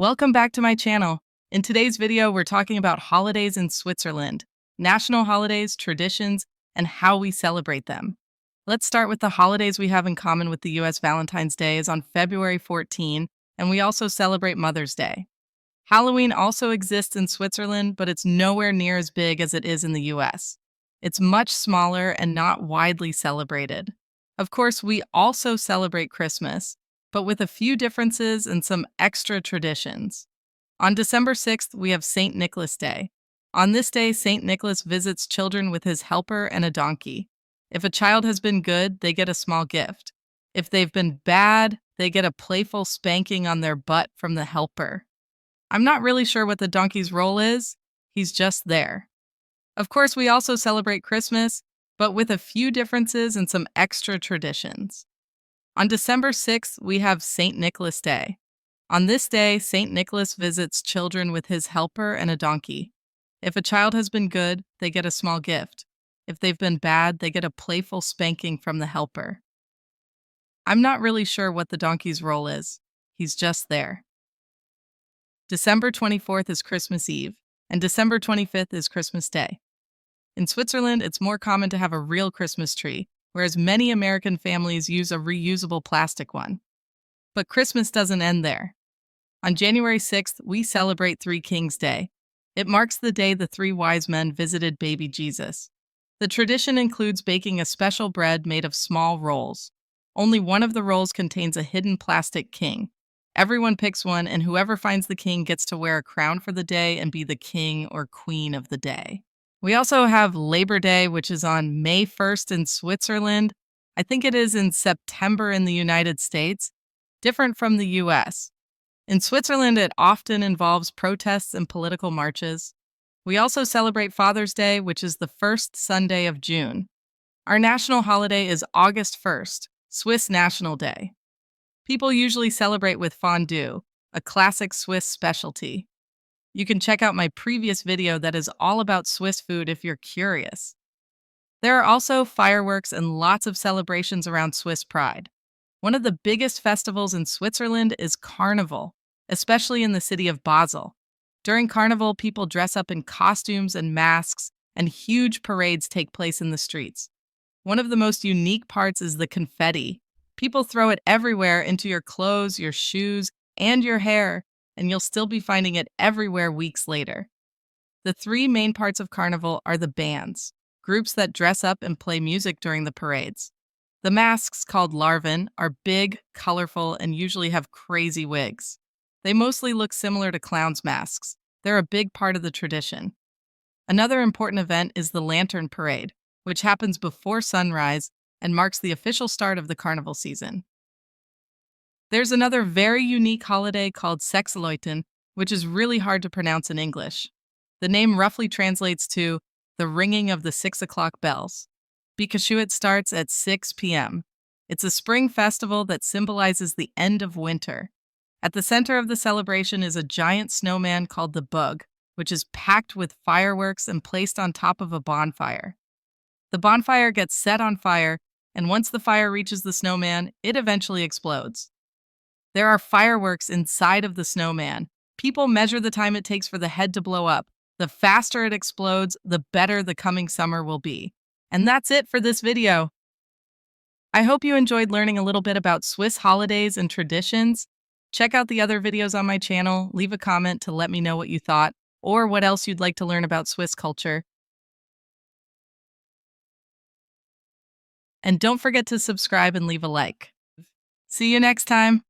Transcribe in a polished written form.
Welcome back to my channel. In today's video, we're talking about holidays in Switzerland, national holidays, traditions, and how we celebrate them. Let's start with the holidays we have in common with the US. Valentine's Day is on February 14, and we also celebrate Mother's Day. Halloween also exists in Switzerland, but it's nowhere near as big as it is in the US. It's much smaller and not widely celebrated. Of course, we also celebrate Christmas, but with a few differences and some extra traditions. On December 6th, we have St. Nicholas Day. On this day, St. Nicholas visits children with his helper and a donkey. If a child has been good, they get a small gift. If they've been bad, they get a playful spanking on their butt from the helper. I'm not really sure what the donkey's role is. He's just there. Of course, we also celebrate Christmas, but with a few differences and some extra traditions. On December 6th, we have St. Nicholas Day. On this day, St. Nicholas visits children with his helper and a donkey. If a child has been good, they get a small gift. If they've been bad, they get a playful spanking from the helper. I'm not really sure what the donkey's role is. He's just there. December 24th is Christmas Eve, and December 25th is Christmas Day. In Switzerland, it's more common to have a real Christmas tree, whereas many American families use a reusable plastic one. But Christmas doesn't end there. On January 6th, we celebrate Three Kings Day. It marks the day the three wise men visited baby Jesus. The tradition includes baking a special bread made of small rolls. Only one of the rolls contains a hidden plastic king. Everyone picks one, and whoever finds the king gets to wear a crown for the day and be the king or queen of the day. We also have Labor Day, which is on May 1st in Switzerland. I think it is in September in the United States, different from the US. In Switzerland, it often involves protests and political marches. We also celebrate Father's Day, which is the first Sunday of June. Our national holiday is August 1st, Swiss National Day. People usually celebrate with fondue, a classic Swiss specialty. You can check out my previous video that is all about Swiss food if you're curious. There are also fireworks and lots of celebrations around Swiss pride. One of the biggest festivals in Switzerland is Carnival, especially in the city of Basel. During Carnival, people dress up in costumes and masks, and huge parades take place in the streets. One of the most unique parts is the confetti. People throw it everywhere into your clothes, your shoes, and your hair, and you'll still be finding it everywhere weeks later. The three main parts of Carnival are the bands, groups that dress up and play music during the parades. The masks, called larven, are big, colorful, and usually have crazy wigs. They mostly look similar to clowns' masks. They're a big part of the tradition. Another important event is the Lantern Parade, which happens before sunrise and marks the official start of the carnival season. There's another very unique holiday called Sechsleuten, which is really hard to pronounce in English. The name roughly translates to the ringing of the 6 o'clock bells, because it starts at 6 p.m. It's a spring festival that symbolizes the end of winter. At the center of the celebration is a giant snowman called the Bug, which is packed with fireworks and placed on top of a bonfire. The bonfire gets set on fire, and once the fire reaches the snowman, it eventually explodes. There are fireworks inside of the snowman. People measure the time it takes for the head to blow up. The faster it explodes, the better the coming summer will be. And that's it for this video. I hope you enjoyed learning a little bit about Swiss holidays and traditions. Check out the other videos on my channel, leave a comment to let me know what you thought, or what else you'd like to learn about Swiss culture. And don't forget to subscribe and leave a like. See you next time.